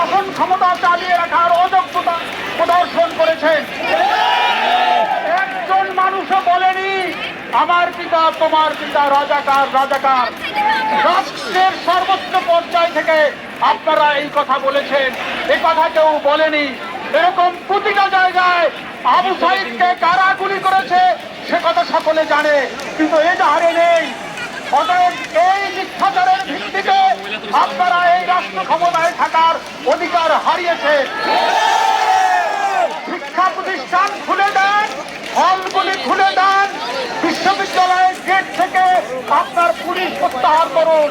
শাসন ক্ষমতা চালিয়ে রাখার অযোগ্যতা প্রদর্শন করেছেন। একজন মানুষও বলেনি আমার পিতা তোমার পিতা রাজাকার রাজাকার। রাষ্ট্রের সর্বোচ্চ পর্যায় থেকে আপনারা এই কথা বলেছেন, এ কথা কেউ বলেনি। এরকম প্রতিটা জায়গায় আবু সাইদকে কারা গুলি করেছে সে কথা সকলে জানে, কিন্তু এজাহারে নেই। অতএব এই মিথ্যাচারের ভিত্তিতে আপনারা এই রাষ্ট্র ক্ষমতায় থাকার অধিকার হারিয়েছে। শিক্ষা প্রতিষ্ঠান খুলে দেন, হলগুলি খুলে দেন, বিশ্ববিদ্যালয়ের গেট থেকে আপনার পুলিশ প্রত্যাহার করুন।